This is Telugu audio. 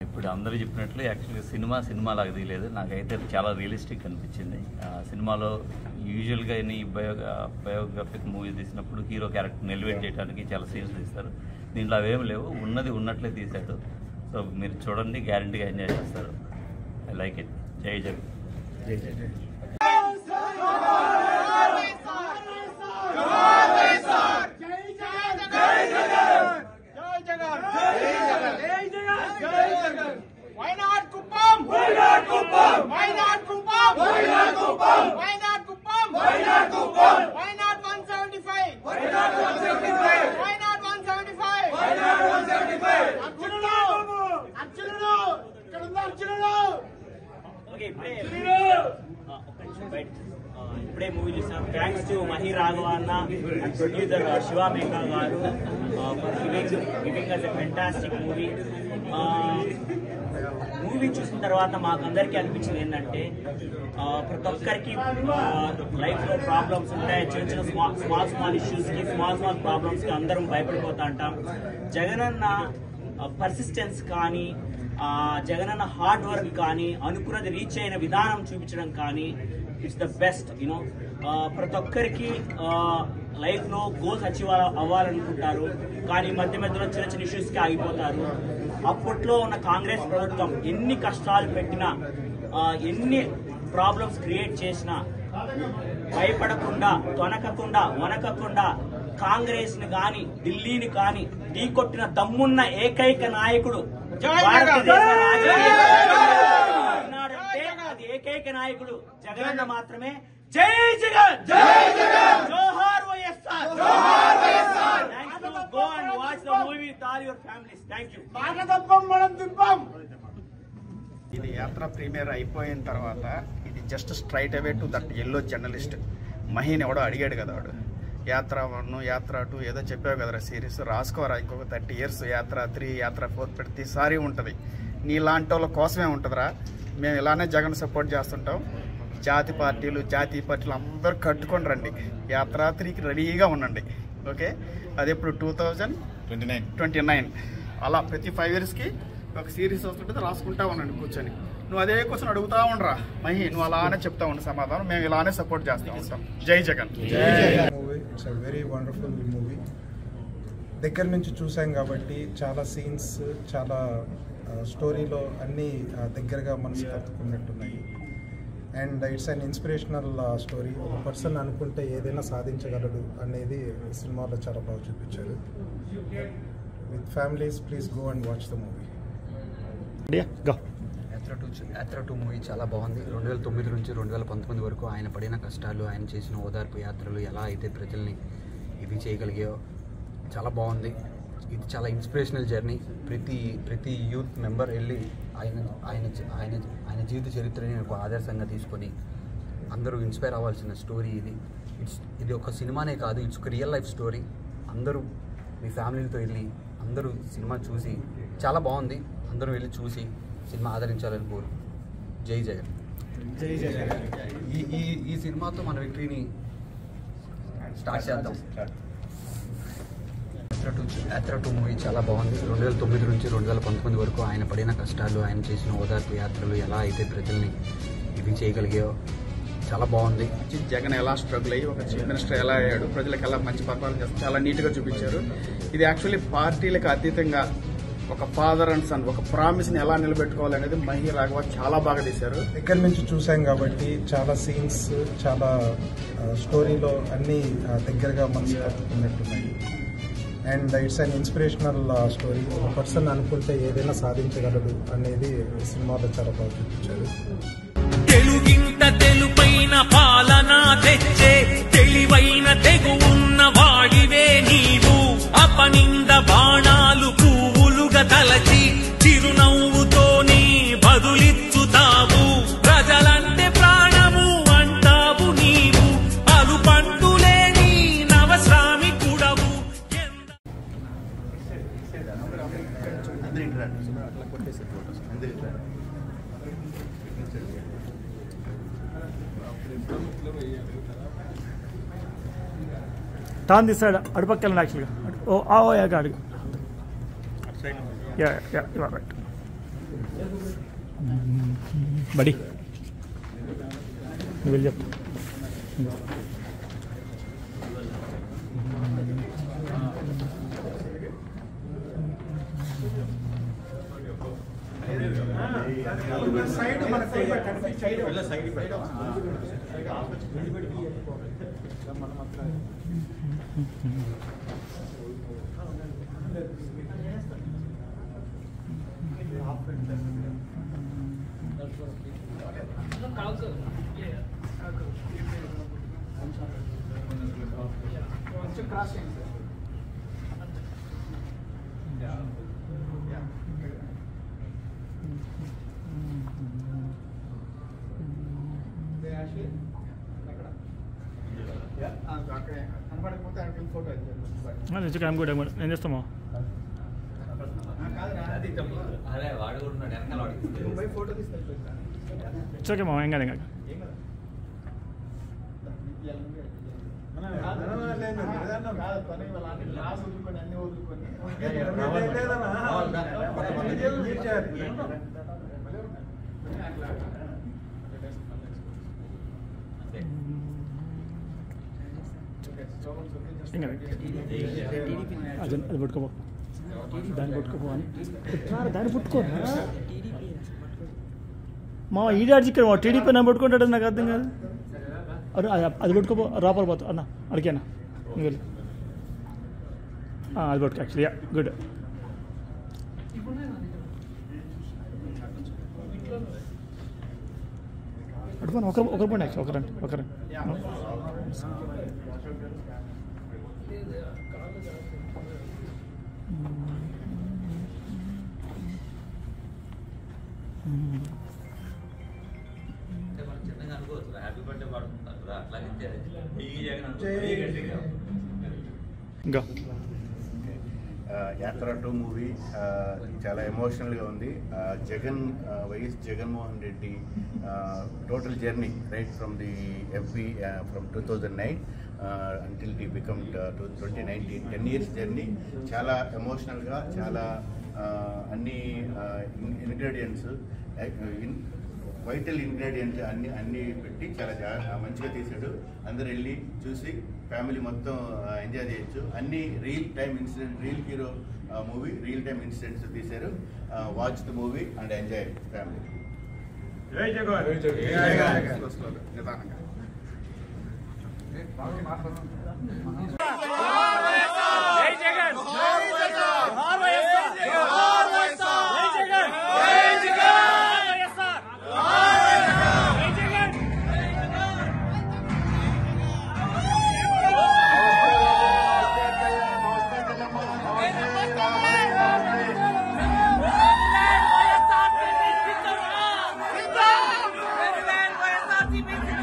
ఇప్పుడు అందరూ చెప్పినట్లు యాక్చువల్గా సినిమా లాగా తీయలేదు. నాకైతే చాలా రియలిస్టిక్ అనిపించింది. సినిమాలో యూజువల్గా ఈ బయోగ్రఫిక్ మూవీ తీసినప్పుడు హీరో క్యారెక్టర్ని ఎలివేట్ చేయడానికి చాలా సీన్స్ తీస్తారు. దీంట్లో అవేమి లేవు, ఉన్నది ఉన్నట్లే తీశాడు. సో మీరు చూడండి, గ్యారంటీగా ఎంజాయ్ చేస్తారు. I like it. జై జగన్. జై జై జై. ఇప్పుడే మూవీ చూసాం. థ్యాంక్స్ టు మహి రాఘవ అన్న అండ్ ప్రొడ్యూసర్ శివ మేఘా గారు for giving us a fantastic movie. Movie చూసిన తర్వాత మాకందరికీ అనిపించింది ఏంటంటే ప్రతి ఒక్కరికి లైఫ్లో ప్రాబ్లమ్స్ ఉంటాయి. చిన్న చిన్న స్మాల్ ఇష్యూస్కి స్మాల్ ప్రాబ్లమ్స్కి అందరం భయపడిపోతా ఉంటాం. జగనన్న పర్సిస్టెన్స్ కానీ, జగనన్న హార్డ్ వర్క్ కానీ, అనుకున్నది రీచ్ అయిన విధానం చూపించడం కానీ ఇట్స్ ద బెస్ట్. యూనో ప్రతి ఒక్కరికి లైఫ్లో గోల్స్ అచీవ్ అవ్వాలనుకుంటారు, కానీ మధ్యలో చిన్న చిన్న ఇష్యూస్కి ఆగిపోతారు. అప్పట్లో ఉన్న కాంగ్రెస్ ప్రభుత్వం ఎన్ని కష్టాలు పెట్టినా, ఎన్ని ప్రాబ్లమ్స్ క్రియేట్ చేసినా భయపడకుండా, తొనకకుండా, వనకకుండా కాంగ్రెస్ని కానీ ఢిల్లీని కానీ ఢీకొట్టిన దమ్మున్న ఏకైక నాయకుడు అది ఏకైక నాయకుడు జగనన్న మాత్రమే. జై జగన్, జోహార్ YSR. Go and watch the movie with all your families. Thank you. ఇది యాత్ర ప్రీమియర్ అయిపోయిన తర్వాత ఇది just straight away to that yellow journalist Maheen ఎవడో అడిగాడు కదా, వాడు యాత్ర 1 యాత్ర 2 ఏదో చెప్పావు కదరా సిరీస్, రాసుకోరా ఇంకొక 30 years యాత్ర 3 యాత్ర 4 ప్రతిసారి ఉంటుంది. నీలాంటి వాళ్ళ కోసమే ఉంటుందిరా. మేము ఇలానే జగన్ సపోర్ట్ చేస్తుంటాం. జాతీయ పార్టీలు అందరూ కట్టుకొని రండి. యాత్ర 3కి రెడీగా ఉండండి. ఓకే, అది ఎప్పుడు 2029 అలా ప్రతి 5 yearsకి ఒక సిరీస్ వస్తుంటుంది. రాసుకుంటా ఉండండి కూర్చొని. నువ్వు అదే క్వశ్చన్ అడుగుతా ఉండరా మహి, నువ్వు అలానే చెప్తా ఉండు సమాధానం. మేము ఇలానే సపోర్ట్ చేస్తూ ఉంటాం. జై Jagan. Movie it's a very wonderful movie. దగ్గర నుంచి చూసాం కాబట్టి చాలా సీన్స్, చాలా స్టోరీలో అన్నీ దగ్గరగా మనసు కట్టుకున్నట్టున్నాయి. And it's an inspirational story. ఒక పర్సన్ అనుకుంటే ఏదైనా సాధించగలడు అనేది సినిమాలో చాలా బాగా చూపించారు. With families please go and watch the movie. Yatra 2 movie చాలా బాగుంది. 2009 నుంచి 2019 వరకు ఆయన పడిన కష్టాలు, ఆయన చేసిన ఓదార్పు యాత్రలు ఎలా అయితే ప్రజల్ని ఇది చేయగలిగాయో చాలా బాగుంది. ఇది చాలా ఇన్స్పిరేషనల్ జర్నీ. ప్రతి యూత్ మెంబర్ వెళ్ళి ఆయన జీవిత చరిత్రని ఒక ఆదర్శంగా తీసుకొని అందరూ ఇన్స్పైర్ అవ్వాల్సిన స్టోరీ ఇది. ఇది ఒక సినిమానే కాదు, ఇట్స్ ఒక రియల్ లైఫ్ స్టోరీ. అందరూ మీ ఫ్యామిలీతో వెళ్ళి అందరూ సినిమా చూసి చాలా బాగుంది. అందరూ వెళ్ళి చూసి సినిమా ఆదరించాలని కోరు. జై జగన్. జై జగన్. ఈ సినిమాతో మన విక్టరీని స్టార్ట్ చేద్దాం. యాత్ర 2 మూవీ చాలా బాగుంది. 2009 నుంచి 2019 వరకు ఆయన పడిన కష్టాలు, ఆయన చేసిన ఓదార్పు యాత్రలు ఎలా అయితే ప్రజల్ని ఇది చేయగలిగాయో చాలా బాగుంది. జగన్ ఎలా స్ట్రగుల్ అయ్యి ఒక చీఫ్ మినిస్టర్ ఎలా అయ్యాడు, ప్రజలకు ఎలా మంచి పర్ఫార్మెన్స్ చేస్తారు, చాలా నీట్గా చూపించారు. ఇది యాక్చువల్లీ పార్టీలకు అతీతంగా ఒక ఫాదర్ అండ్ సన్ ఒక ప్రామిస్ని ఎలా నిలబెట్టుకోవాలనేది మహి రాఘవ చాలా బాగా తీశారు. దగ్గర నుంచి చూసాం కాబట్టి చాలా సీన్స్, చాలా స్టోరీలో అన్నీ దగ్గరగా మనసు కట్టుకున్నట్టున్నాయి. And it's an inspirational story. ఒక పర్సన్ అనుకుంటే ఏదైనా సాధించగలడు అనేది సినిమాలో చాలా బాగా చూపించారు. తెలుగింట తెలుపైన పాలన తెచ్చే తెలివైన తెగువున్న వాడివే నీవు. అపనింద బాణాలు పువ్వులుగా తలచి చిరునవ్వుతో నీ బదులిచ్చుతావు. ప్రజలంటే ప్రాణము అంటావు నీవు. అలు పంటులేని నవశ్రామికుడవు. టాన్ తీసాడు అడుపక్కల యాక్చువల్గా ఓ ఆగా అడుగు. Yeah yeah you are right. బడి నువ్వు వెళ్ళి చెప్తా. I'm good. నేను చేస్తామా ఓకే మా ఏం కాదు ఇంకా అది పట్టుకోపో దాన్ని పట్టుకోపో అని దాన్ని పట్టుకోరా మా ఈడాడికి ఇక్కడ టీడీపీ నా పట్టుకుంటాడు నాకు అర్థం కాదు. అది పట్టుకోపో రాపాలి పోతా అన్న అడిగానా నువ్వు వెళ్ళి అది పట్టుకో యాక్చువల్లీ గుడ్. అడుగుతాను ఒకరు పోండి యాక్చువల్ ఒకరండి ఇంకా యాత్ర 2 మూవీ చాలా ఎమోషనల్గా ఉంది. YS Jaganmohan Reddy total journey right from the MP from 2009 until he become 2019 10 years journey చాలా ఎమోషనల్గా చాలా అన్ని ఇంగ్రీడియంట్స్ వైటల్ ఇంగ్రీడియంట్స్ అన్ని పెట్టి చాలా మంచిగా తీశాడు. అందరు వెళ్ళి చూసి ఫ్యామిలీ మొత్తం ఎంజాయ్ చేయొచ్చు. అన్ని real time incident real hero movie real time incidents తీశారు. Watch the movie and enjoy family. Happy birthday!